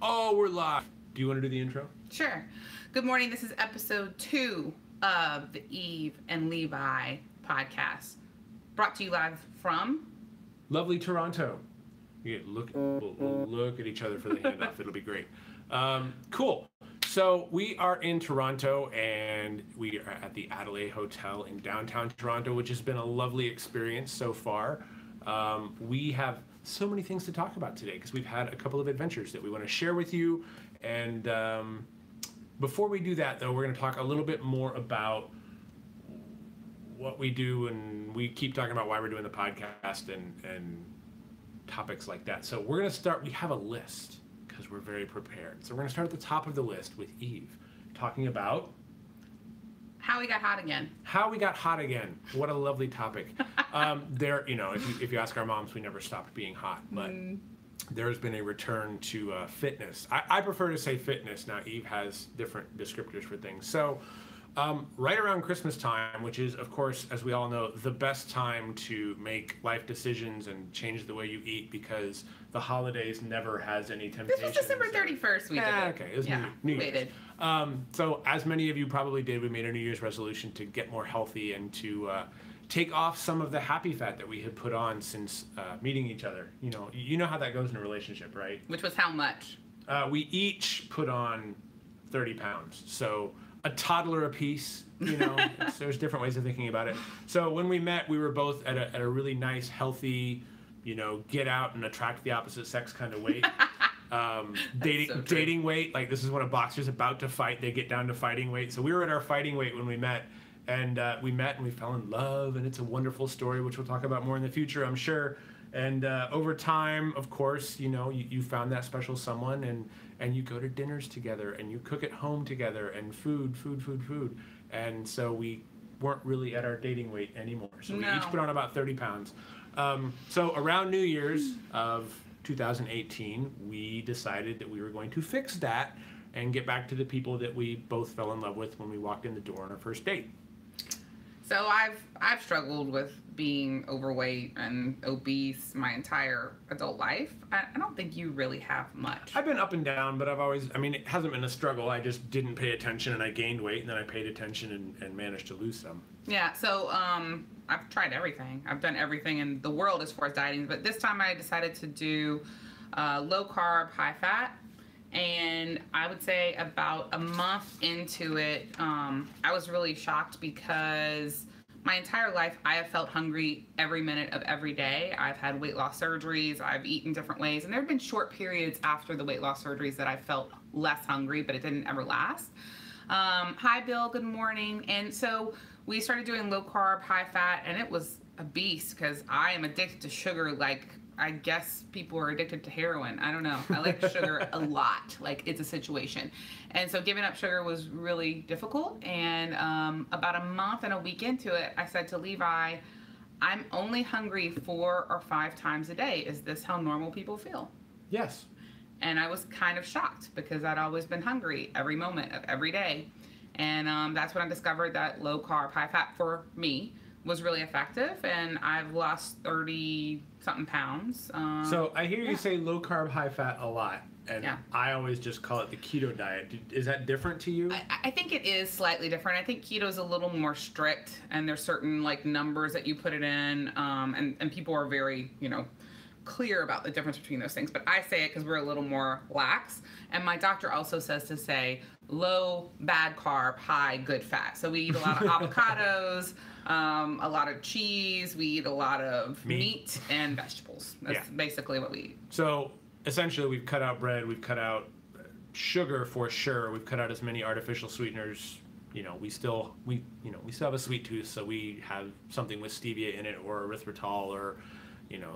Oh, we're live. Do you want to do the intro? Sure. Good morning. This is episode 2 of the Eve and Levi podcast, brought to you live from Lovely Toronto. We'll look at each other for the handoff. It'll be great. Cool. So we are in Toronto, and we are at the Adelaide Hotel in downtown Toronto, which has been a lovely experience so far. We have so many things to talk about today because we've had a couple of adventures that we want to share with you. And before we do that, though, we're going to talk a little bit more about what we do, and we keep talking about why we're doing the podcast and topics like that. So we're going to start. We have a list because we're very prepared. So we're going to start at the top of the list with Eve, talking about how we got hot again. How we got hot again. What a lovely topic. If you ask our moms, we never stopped being hot, but there's been a return to fitness. I prefer to say fitness. Now, Eve has different descriptors for things. So right around Christmas time, which is, of course, as we all know, the best time to make life decisions and change the way you eat, because the holidays never has any temptation. This was December 31st we did it. Okay. It was New Year's. So as many of you probably did, we made a New Year's resolution to get more healthy and to take off some of the happy fat that we had put on since meeting each other. You know how that goes in a relationship, right? Which was how much? We each put on 30 pounds. So a toddler apiece, there's different ways of thinking about it. So when we met, we were both at a really nice, healthy, get out and attract the opposite sex kind of weight. Dating weight, like this is when a boxer's about to fight, they get down to fighting weight. So we were at our fighting weight when we met, and we fell in love, and it's a wonderful story, which we'll talk about more in the future, I'm sure. And over time, of course, you found that special someone, and you go to dinners together, and you cook at home together, and food. And so we weren't really at our dating weight anymore. So we each put on about 30 pounds. So around New Year's of 2018, we decided that we were going to fix that and get back to the people that we both fell in love with when we walked in the door on our first date. So I've struggled with being overweight and obese my entire adult life. I don't think you really have much. I've been up and down, but it hasn't been a struggle. I just didn't pay attention, and I gained weight, and then I paid attention and managed to lose some. Yeah, so I've tried everything. I've done everything in the world as far as dieting, but this time I decided to do low carb, high fat. And I would say about a month into it, I was really shocked because my entire life I have felt hungry every minute of every day. I've had weight loss surgeries, I've eaten different ways, and there have been short periods after the weight loss surgeries that I felt less hungry, but it didn't ever last. Hi, Bill, good morning. And so we started doing low carb, high fat, and it was a beast because I am addicted to sugar like I guess people are addicted to heroin. I don't know. I like sugar a lot. Like, it's a situation. And so giving up sugar was really difficult. And about a month and a week into it, I said to Levi, I'm only hungry 4 or 5 times a day. Is this how normal people feel? Yes. And I was kind of shocked because I'd always been hungry every moment of every day. And that's when I discovered that low carb, high fat for me was really effective, and I've lost 30-something pounds. So I hear you say low carb, high fat a lot, and I always just call it the keto diet. Is that different to you? I think it is slightly different. I think keto is a little more strict, and there's certain numbers that you put it in, and people are very clear about the difference between those things. But I say it because we're a little more lax, and my doctor also says to say low bad carb, high good fat. So we eat a lot of avocados. A lot of cheese, we eat a lot of meat and vegetables. That's basically what we eat. So essentially we've cut out bread, we've cut out sugar for sure, we've cut out as many artificial sweeteners. We still have a sweet tooth, so we have something with stevia in it or erythritol or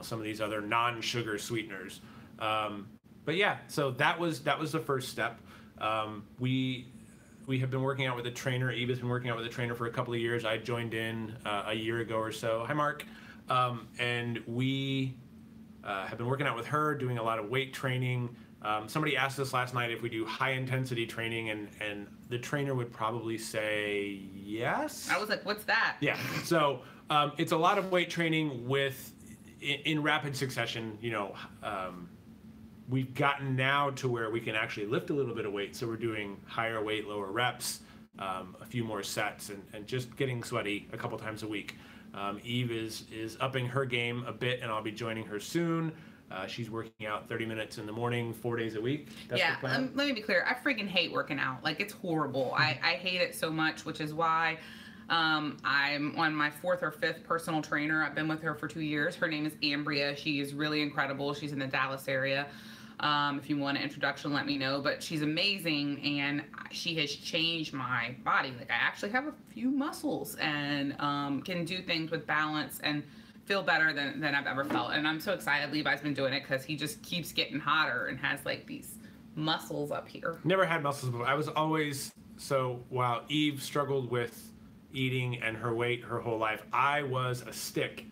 some of these other non-sugar sweeteners. But yeah, so that was the first step. We have been working out with a trainer. Eve has been working out with a trainer for a couple of years. I joined in a year ago or so. Hi, Mark. And we have been working out with her, doing a lot of weight training. Somebody asked us last night if we do high-intensity training, and the trainer would probably say yes. I was like, what's that? Yeah. So it's a lot of weight training in rapid succession, we've gotten now to where we can actually lift a little bit of weight. So we're doing higher weight, lower reps, a few more sets, and just getting sweaty a couple times a week. Eve is upping her game a bit, and I'll be joining her soon. She's working out 30 minutes in the morning, 4 days a week. That's the plan. Let me be clear. I freaking hate working out. Like, it's horrible. I hate it so much, which is why I'm on my 4th or 5th personal trainer. I've been with her for 2 years. Her name is Ambria. She is really incredible. She's in the Dallas area. If you want an introduction, let me know. But she's amazing, and she has changed my body. Like, I actually have a few muscles and can do things with balance and feel better than I've ever felt. And I'm so excited Levi's been doing it because he just keeps getting hotter and has like these muscles up here. Never had muscles before. I was always, so while Eve struggled with eating and her weight her whole life, I was a stick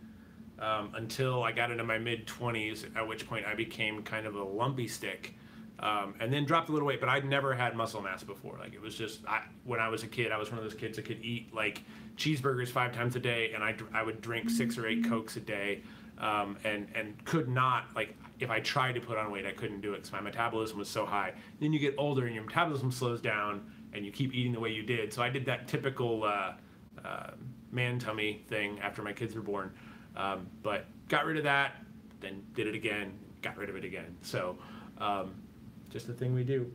until I got into my mid-20s, at which point I became kind of a lumpy stick. And then dropped a little weight, but I'd never had muscle mass before. Like, it was just, when I was a kid, I was one of those kids that could eat like cheeseburgers 5 times a day, and I would drink 6 or 8 Cokes a day, and could not, like, if I tried to put on weight, I couldn't do it because my metabolism was so high. Then you get older and your metabolism slows down, and you keep eating the way you did. So I did that typical man tummy thing after my kids were born, but got rid of that, then did it again, got rid of it again. So just the thing we do.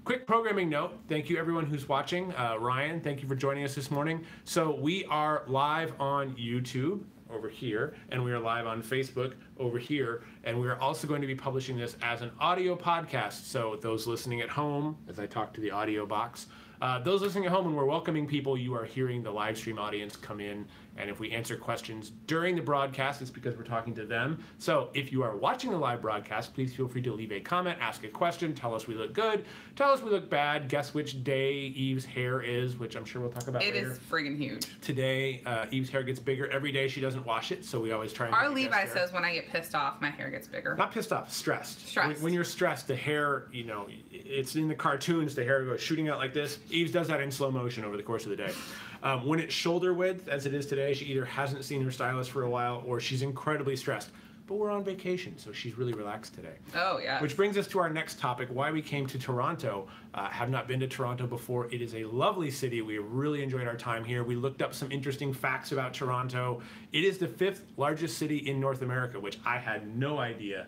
Quick programming note. Thank you everyone who's watching. Ryan, thank you for joining us this morning. So we are live on YouTube over here, and we are live on Facebook over here, and we are also going to be publishing this as an audio podcast. So those listening at home, as I talk to the audio box, those listening at home, when we're welcoming people, you are hearing the live stream audience come in, and if we answer questions during the broadcast, it's because we're talking to them. So if you are watching the live broadcast, please feel free to leave a comment, ask a question, tell us we look good, tell us we look bad, guess which day Eve's hair is, which I'm sure we'll talk about later. It is friggin' huge. Today, Eve's hair gets bigger every day. She doesn't wash it, so we always try and Our Levi says when I get pissed off, my hair gets bigger. Not pissed off, stressed. Stressed. When you're stressed, the hair, you know, it's in the cartoons, the hair goes shooting out like this. Eve's does that in slow motion over the course of the day. When it's shoulder width, as it is today, she either hasn't seen her stylist for a while or she's incredibly stressed. But we're on vacation, so she's really relaxed today. Oh, yeah. Which brings us to our next topic, why we came to Toronto. Have not been to Toronto before. It is a lovely city. We have really enjoyed our time here. We looked up some interesting facts about Toronto. It is the 5th largest city in North America, which I had no idea.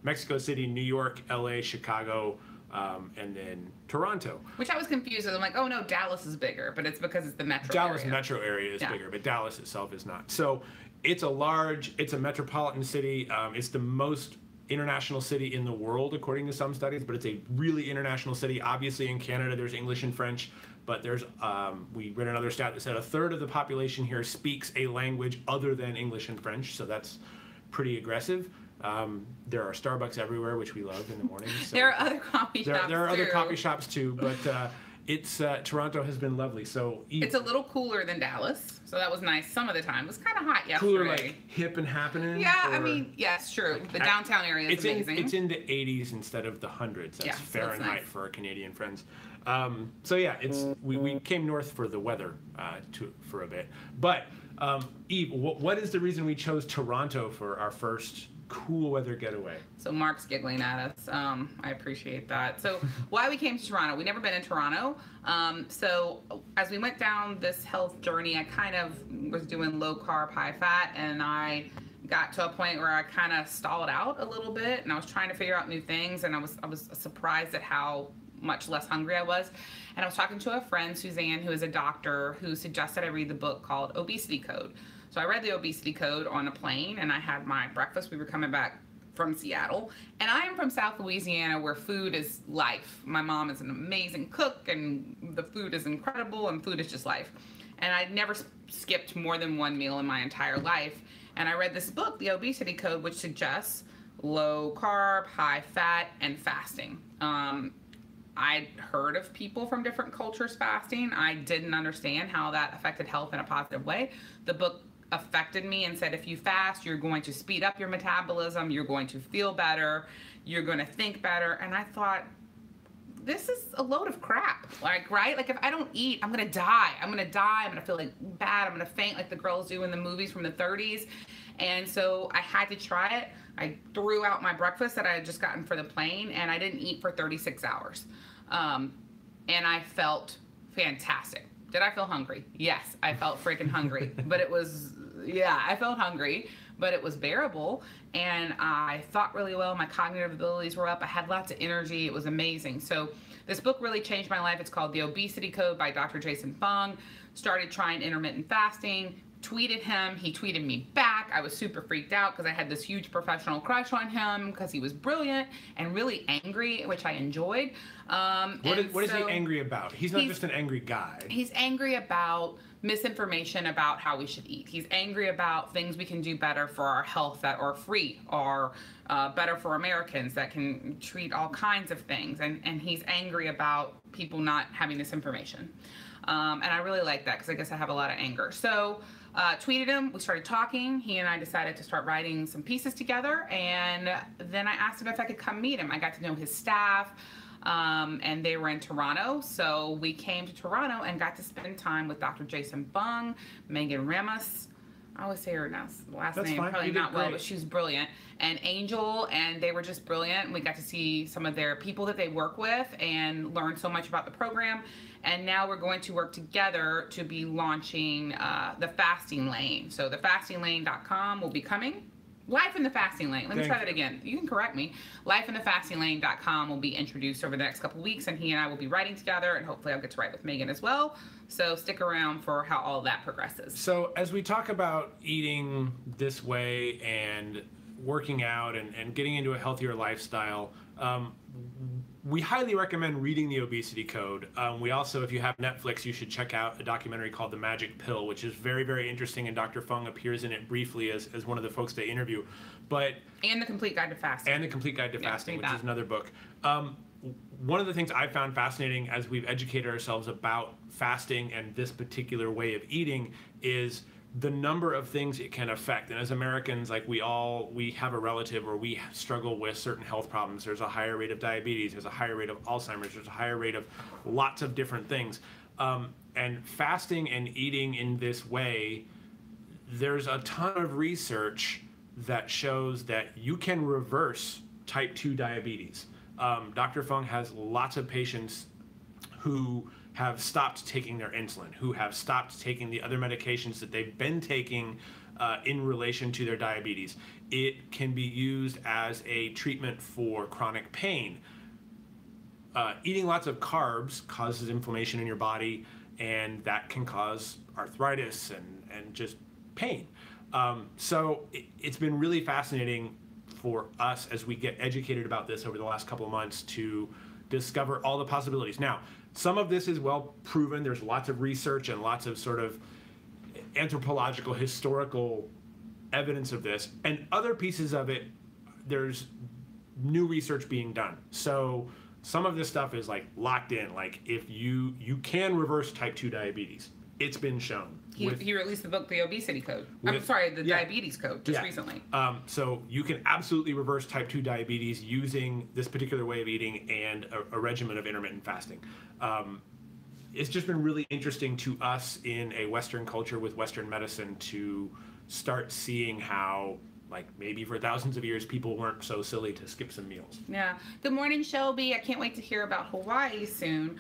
Mexico City, New York, LA, Chicago, and then Toronto. Which I was confused with. I'm like, oh no, Dallas is bigger, but it's because it's the metro Dallas area. metro area is bigger, but Dallas itself is not. So it's a metropolitan city. It's the most international city in the world, according to some studies, but it's a really international city. Obviously in Canada, there's English and French, but there's, we read another stat that said 1/3 of the population here speaks a language other than English and French, so that's pretty aggressive. There are Starbucks everywhere, which we love in the morning. So there are other coffee shops there are other coffee shops too, but it's Toronto has been lovely. So it's a little cooler than Dallas, so that was nice. Some of the time it was kind of hot yesterday. Cooler, like hip and happening. Yeah, I mean, yes, true. The downtown area is amazing. It's in the 80s instead of the hundreds. That's Fahrenheit, so nice for our Canadian friends. So yeah, we came north for the weather for a bit. But Eve, what is the reason we chose Toronto for our first cool weather getaway? So Mark's giggling at us. I appreciate that. So why we came to Toronto? We've never been in Toronto. So as we went down this health journey, I kind of was doing low carb, high fat, and I got to a point where I kind of stalled out a little bit, and I was trying to figure out new things, and I was surprised at how much less hungry I was. And I was talking to a friend, Suzanne, who is a doctor, who suggested I read the book called Obesity Code. So I read the Obesity Code on a plane, and I had my breakfast. We were coming back from Seattle, and I am from South Louisiana, where food is life. My mom is an amazing cook, and the food is incredible, and food is just life. And I'd never skipped more than one meal in my entire life. And I read this book, the Obesity Code, which suggests low carb, high fat, and fasting. I'd heard of people from different cultures fasting. I didn't understand how that affected health in a positive way. The book affected me and said, if you fast, you're going to speed up your metabolism, you're going to feel better, you're going to think better. And I thought, this is a load of crap. Like, right? Like, if I don't eat, I'm going to die. I'm going to die. I'm going to feel like bad. I'm going to faint like the girls do in the movies from the 30s. And so I had to try it. I threw out my breakfast that I had just gotten for the plane, and I didn't eat for 36 hours. And I felt fantastic. Did I feel hungry? Yes, I felt freaking hungry. But it was, yeah, I felt hungry, but it was bearable. And I thought really well. My cognitive abilities were up. I had lots of energy. It was amazing. So this book really changed my life. It's called The Obesity Code by Dr. Jason Fung. Started trying intermittent fasting. Tweeted him. He tweeted me back. I was super freaked out because I had this huge professional crush on him because he was brilliant and really angry, which I enjoyed. What is he angry about? He's not just an angry guy. He's angry about misinformation about how we should eat. He's angry about things we can do better for our health that are free, or better for Americans that can treat all kinds of things. And he's angry about people not having this information. And I really like that because I guess I have a lot of anger. So tweeted him, we started talking. He and I decided to start writing some pieces together. And then I asked him if I could come meet him. I got to know his staff. And they were in Toronto, so we came to Toronto and got to spend time with Dr. Jason Fung, Megan Remus. I always say her last name probably not well, but she's brilliant. And Angel, and they were just brilliant. We got to see some of their people that they work with and learn so much about the program. And now we're going to work together to be launching the Fasting Lane. So thefastinglane.com will be coming. Life in the Fasting Lane. Let me try that again. You can correct me. Lifeinthefastinglane.com will be introduced over the next couple weeks, and he and I will be writing together, and hopefully I'll get to write with Megan as well. So stick around for how all that progresses. So as we talk about eating this way and working out and getting into a healthier lifestyle, we highly recommend reading The Obesity Code. We also, if you have Netflix, you should check out a documentary called The Magic Pill, which is very, very interesting, and Dr. Fung appears in it briefly as one of the folks they interview. And The Complete Guide to Fasting. And The Complete Guide to Fasting, which is another book. One of the things I found fascinating as we've educated ourselves about fasting and this particular way of eating is the number of things it can affect. And as Americans, like we have a relative or we struggle with certain health problems. There's a higher rate of diabetes, there's a higher rate of Alzheimer's, there's a higher rate of lots of different things. And fasting and eating in this way, there's a ton of research that shows that you can reverse type 2 diabetes. Dr. Fung has lots of patients who have stopped taking their insulin, who have stopped taking the other medications that they've been taking in relation to their diabetes. It can be used as a treatment for chronic pain. Eating lots of carbs causes inflammation in your body, and that can cause arthritis and just pain. So it's been really fascinating for us as we get educated about this over the last couple of months to discover all the possibilities. Now, some of this is well proven. There's lots of research and lots of sort of anthropological, historical evidence of this. And other pieces of it, there's new research being done. So some of this stuff is like locked in. Like if you can reverse type 2 diabetes. It's been shown. He released the book, The Obesity Code. Diabetes Code, just recently. So you can absolutely reverse type 2 diabetes using this particular way of eating and a regimen of intermittent fasting. It's just been really interesting to us in a Western culture with Western medicine to start seeing how, like, maybe for thousands of years, people weren't so silly to skip some meals. Yeah. Good morning, Shelby. I can't wait to hear about Hawaii soon.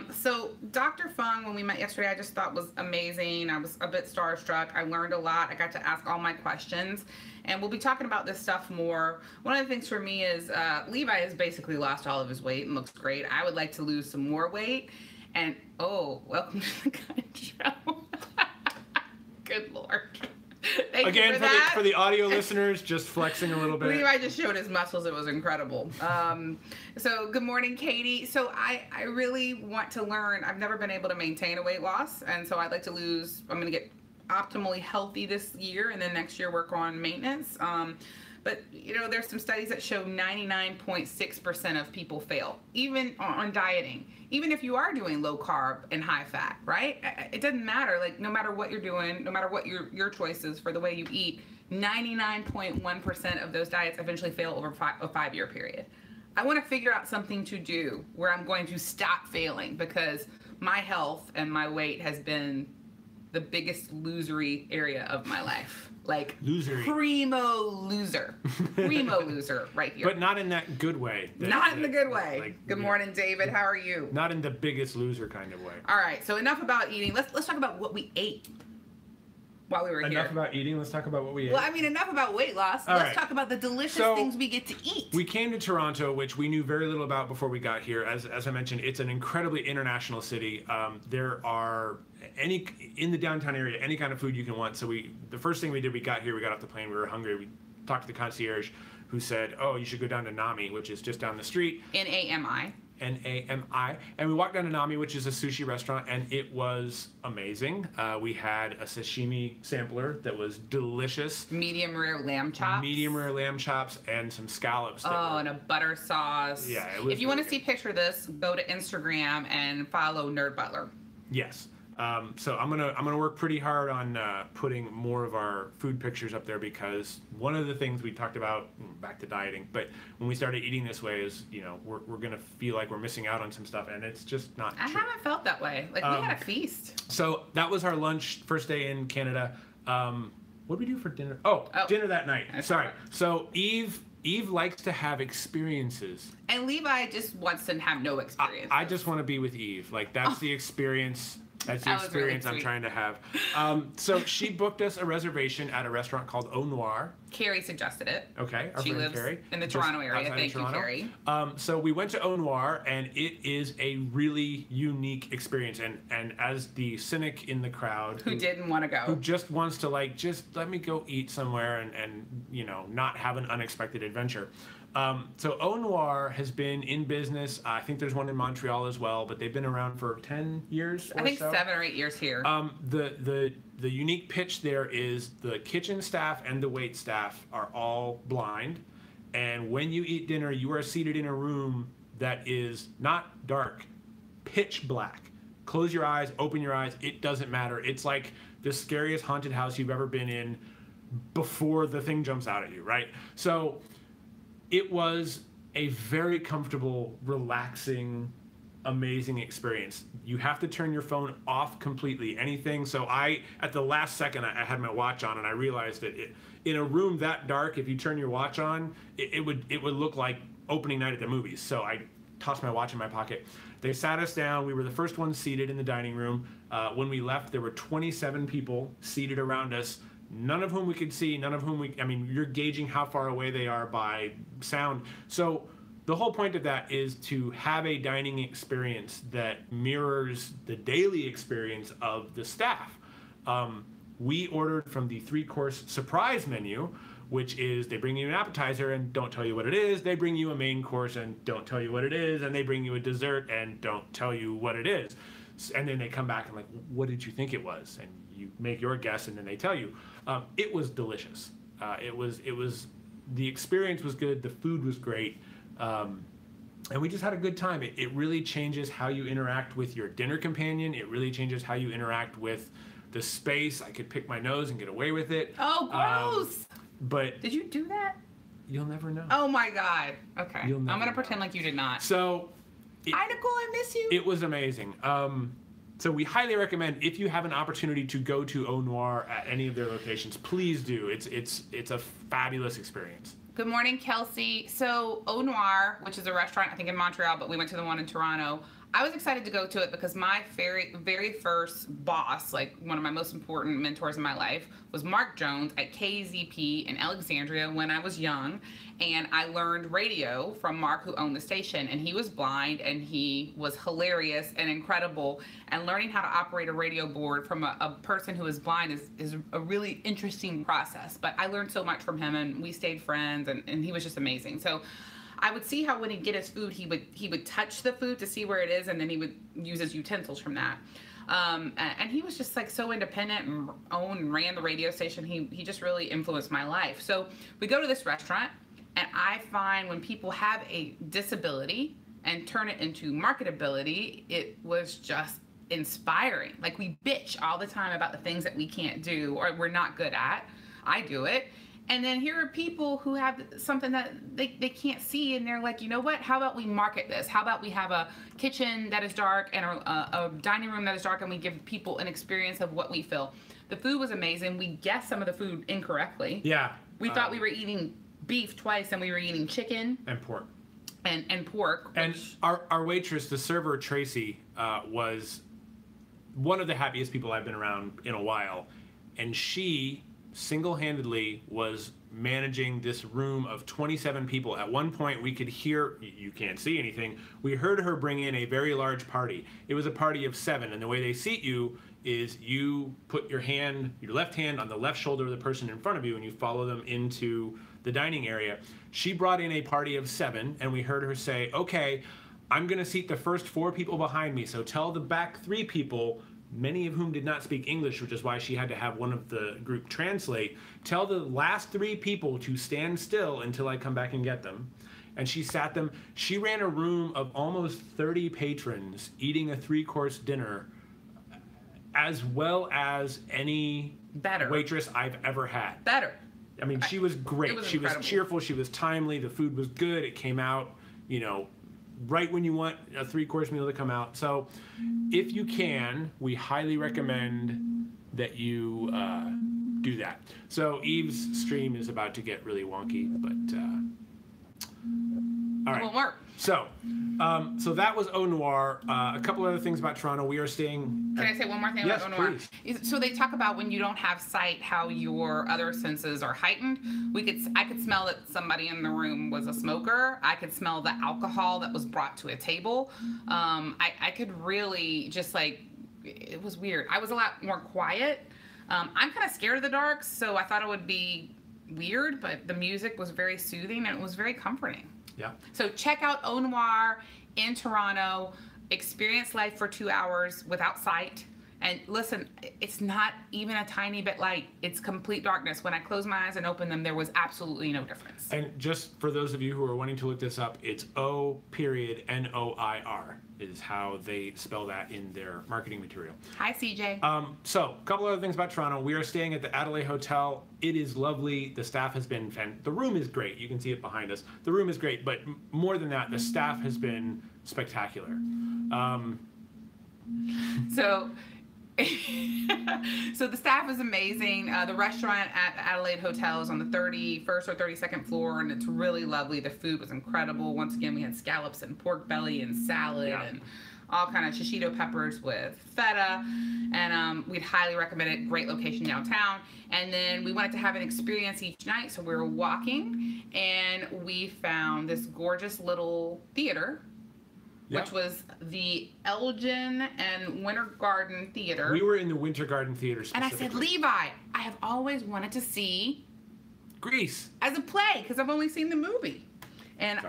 So Dr. Fung, when we met yesterday, I just thought was amazing. I was a bit starstruck. I learned a lot. I got to ask all my questions. And we'll be talking about this stuff more. One of the things for me is Levi has basically lost all of his weight and looks great. I would like to lose some more weight. And, welcome to the Gun Show. Good Lord. Thank Again, you for the audio listeners, just flexing a little bit. Levi just showed his muscles. It was incredible. So good morning, Katie. So I really want to learn. I've never been able to maintain a weight loss. And so I'd like to lose. I'm going to get optimally healthy this year and then next year work on maintenance. But, there's some studies that show 99.6% of people fail, even on dieting. Even if you are doing low carb and high fat, right? It doesn't matter. Like, no matter what you're doing, no matter what your choices for the way you eat, 99.1% of those diets eventually fail over a 5-year period. I want to figure out something to do where I'm going to stop failing, because my health and my weight has been the biggest losery area of my life. Like, losery. Primo loser right here. But not in that good way. Not in the good way. Like, good morning, David. How are you? Not in the biggest loser kind of way. All right, so enough about eating. Let's talk about what we ate while we were here. Enough about eating. Let's talk about what we ate. Well, I mean, enough about weight loss. Let's talk about the delicious things we get to eat. We came to Toronto, which we knew very little about before we got here. As I mentioned, it's an incredibly international city. There are in the downtown area, any kind of food you can want. So the first thing we did, we got here, we got off the plane, we were hungry. We talked to the concierge, who said, "Oh, you should go down to Nami, which is just down the street." Nami. Nami. And we walked down to Nami, which is a sushi restaurant, and it was amazing. We had a sashimi sampler that was delicious. Medium rare lamb chops. And some scallops. And a butter sauce. Yeah, it was. If you want to see a picture of this, go to Instagram and follow Nerd Butler. Yes. So I'm gonna work pretty hard on putting more of our food pictures up there, because one of the things we talked about, back to dieting, but when we started eating this way is, we're gonna feel like we're missing out on some stuff, and it's just not true. I haven't felt that way. Like, we had a feast. So that was our lunch, first day in Canada. What did we do for dinner? Dinner that night. Sorry. So Eve likes to have experiences. And Levi just wants to have no experience. I just want to be with Eve. Like, that's the experience. That's the experience I'm trying to have. So she booked us a reservation at a restaurant called Au Noir. Carrie suggested it. Okay, she lives Carrie, in the Toronto area. Thank you, Carrie. So we went to Au Noir, and it is a really unique experience. And as the cynic in the crowd, who didn't want to go, who just wants to just let me go eat somewhere and not have an unexpected adventure. So Au Noir has been in business. I think there's one in Montreal as well, but they've been around for 10 years or so. I think 7 or 8 years here. The unique pitch there is the kitchen staff and the wait staff are all blind. And when you eat dinner, you are seated in a room that is not dark, pitch black. Close your eyes, open your eyes. It doesn't matter. It's like the scariest haunted house you've ever been in before the thing jumps out at you, right? So it was a very comfortable, relaxing, amazing experience. You have to turn your phone off completely, anything. So at the last second, I had my watch on, and I realized that in a room that dark, if you turn your watch on, it would look like opening night at the movies. So I tossed my watch in my pocket. They sat us down. We were the first ones seated in the dining room. When we left, there were 27 people seated around us, none of whom we could see, you're gauging how far away they are by sound. So the whole point of that is to have a dining experience that mirrors the daily experience of the staff. We ordered from the 3-course surprise menu, which is they bring you an appetizer and don't tell you what it is. They bring you a main course and don't tell you what it is. And they bring you a dessert and don't tell you what it is. And then they come back and like, what did you think it was? And you make your guess and then they tell you. It was delicious. The experience was good. The food was great. And we just had a good time. It really changes how you interact with your dinner companion. It really changes how you interact with the space. I could pick my nose and get away with it. Oh, gross. But did you do that? You'll never know. Oh my God. Okay. I'm gonna pretend like you did not. So, hi Nicole, I miss you. It was amazing. So we highly recommend, if you have an opportunity to go to Au Noir at any of their locations, please do. It's a fabulous experience. Good morning, Kelsey. So Au Noir, which is a restaurant I think in Montreal, but we went to the one in Toronto. I was excited to go to it because my very first boss, like one of my most important mentors in my life, was Mark Jones at KZP in Alexandria when I was young. And I learned radio from Mark, who owned the station. And he was blind, and he was hilarious and incredible. And learning how to operate a radio board from a person who is blind is a really interesting process. But I learned so much from him, and we stayed friends, and he was just amazing. So I would see how when he'd get his food, he would touch the food to see where it is, and then he would use his utensils from that. And he was just like so independent and owned and ran the radio station. He just really influenced my life. So we go to this restaurant, and I find when people have a disability and turn it into marketability, it was just inspiring. Like, we bitch all the time about the things that we can't do or we're not good at. I do it. And then here are people who have something that they can't see, and they're like, you know what? How about we market this? How about we have a kitchen that is dark and a dining room that is dark, and we give people an experience of what we feel. The food was amazing. We guessed some of the food incorrectly. Yeah. We thought we were eating beef twice, and we were eating chicken. And pork. And pork. And our waitress, the server, Tracy, was one of the happiest people I've been around in a while. And she single-handedly was managing this room of 27 people. At one point, we could hear, you can't see anything, we heard her bring in a very large party. It was a party of 7, and the way they seat you is you put your left hand on the left shoulder of the person in front of you, and you follow them into the dining area. She brought in a party of 7, and we heard her say, okay, I'm going to seat the first 4 people behind me, so tell the back 3 people, many of whom did not speak English, which is why she had to have one of the group translate, tell the last 3 people to stand still until I come back and get them. And she sat them. She ran a room of almost 30 patrons eating a 3-course dinner, as well as any waitress I've ever had. Better. I mean, she was great. She was incredible. cheerful. She was timely. The food was good. It came out, right when you want a 3-course meal to come out. So if you can, we highly recommend that you do that. So Eve's stream is about to get really wonky, but all right. It won't work. So that was Au Noir. A couple other things about Toronto. We are staying. Can I say one more thing about Au Noir? So they talk about when you don't have sight, how your other senses are heightened. I could smell that somebody in the room was a smoker. I could smell the alcohol that was brought to a table. I could really just it was weird. I was a lot more quiet. I'm kind of scared of the dark, so I thought it would be weird, but the music was very soothing and it was very comforting. Yeah. So check out Au Noir in Toronto. Experience life for 2 hours without sight. And listen, it's not even a tiny bit light. It's complete darkness. When I closed my eyes and opened them, there was absolutely no difference. And just for those of you who are wanting to look this up, it's O.Noir is how they spell that in their marketing material. Hi, CJ. So, a couple other things about Toronto. We are staying at the Adelaide Hotel. It is lovely. The staff has been the room is great. You can see it behind us. The room is great, but more than that, the staff has been spectacular. So the staff is amazing. The restaurant at Adelaide Hotel is on the 31st or 32nd floor, and it's really lovely. The food was incredible. Once again, we had scallops and pork belly and salad and all kind of shishito peppers with feta, and we'd highly recommend it. Great location downtown. And then we wanted to have an experience each night, so we were walking, and we found this gorgeous little theater, which was the Elgin and Winter Garden Theater. We were in the Winter Garden Theater specifically. And I said, Levi, I have always wanted to see Grease as a play, because I've only seen the movie. And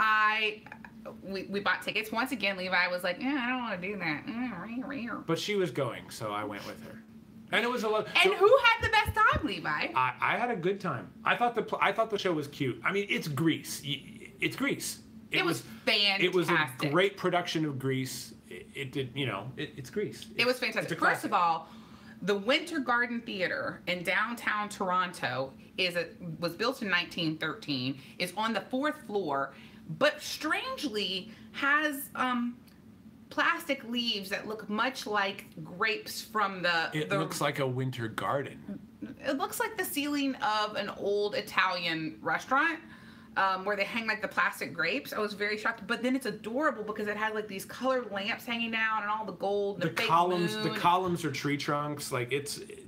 we bought tickets. Once again, Levi was like, I don't want to do that. But she was going, so I went with her. And it was a lot. And who had the best time, Levi? I had a good time. I thought the show was cute. I mean, it's Grease. It's Grease. It was fantastic. It was a great production of Grease. It did, it's Grease. It was fantastic. First of all, the Winter Garden Theater in downtown Toronto was built in 1913, is on the 4th floor, but strangely has plastic leaves that look much like grapes from It looks like a winter garden. It looks like the ceiling of an old Italian restaurant. Where they hang like the plastic grapes. I was very shocked, but then it's adorable because it had like these colored lamps hanging down and all the gold. And the columns, moon. the columns are tree trunks. Like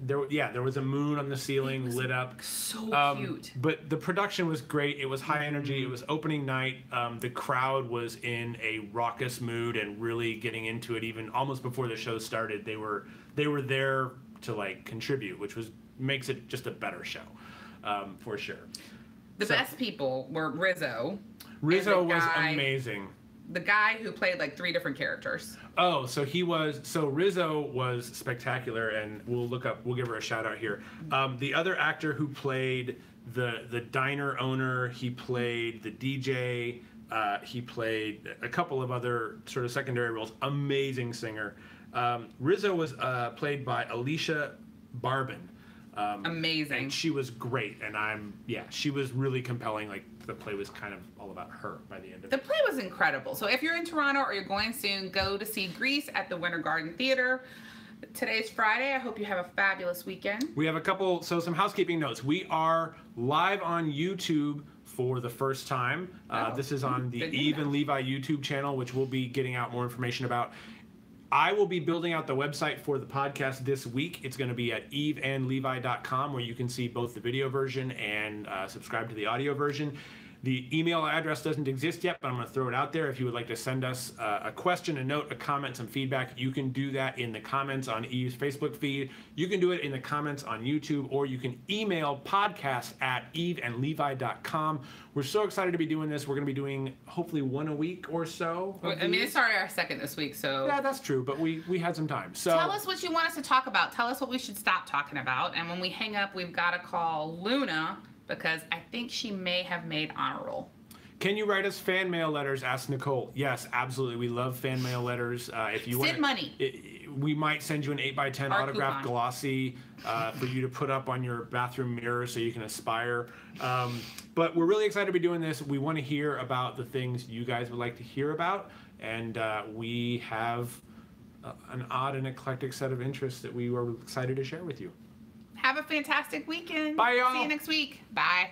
there was a moon on the ceiling lit up. So cute. But the production was great. It was high energy. It was opening night. The crowd was in a raucous mood and really getting into it. Even almost before the show started, they were there to contribute, which makes it just a better show, for sure. The best people were Rizzo. Rizzo was amazing. The guy who played 3 different characters. Oh, so Rizzo was spectacular, and we'll give her a shout out here. The other actor who played the diner owner, he played the DJ, he played a couple of other sort of secondary roles. Amazing singer. Rizzo was played by Alicia Barbin. Amazing. And she was great. And she was really compelling. Like, the play was kind of all about her by the end of The it. play was incredible. So if you're in Toronto or you're going soon, go to see Grease at the Winter Garden Theater. Today's Friday. I hope you have a fabulous weekend. We have some housekeeping notes. We are live on YouTube for the first time. This is on the Eve and Levi YouTube channel, which we'll be getting out more information about. I will be building out the website for the podcast this week. It's going to be at eveandlevi.com, where you can see both the video version and subscribe to the audio version. The email address doesn't exist yet, but I'm going to throw it out there. If you would like to send us a question, a note, a comment, some feedback, you can do that in the comments on Eve's Facebook feed. You can do it in the comments on YouTube, or you can email podcast@eveandlevi.com. We're so excited to be doing this. We're going to be doing hopefully one a week or so. I mean, it's already our second this week, so... Yeah, that's true, but we had some time. So tell us what you want us to talk about. Tell us what we should stop talking about. And when we hang up, we've got to call Luna, because I think she may have made honor roll. Can you write us fan mail letters? Asked Nicole. Yes, absolutely. We love fan mail letters. If you want money. We might send you an 8x10 Art autographed coupon. glossy for you to put up on your bathroom mirror so you can aspire. But we're really excited to be doing this. We want to hear about the things you guys would like to hear about. And we have an odd and eclectic set of interests that we were excited to share with you. Have a fantastic weekend. Bye, y'all. See you next week. Bye.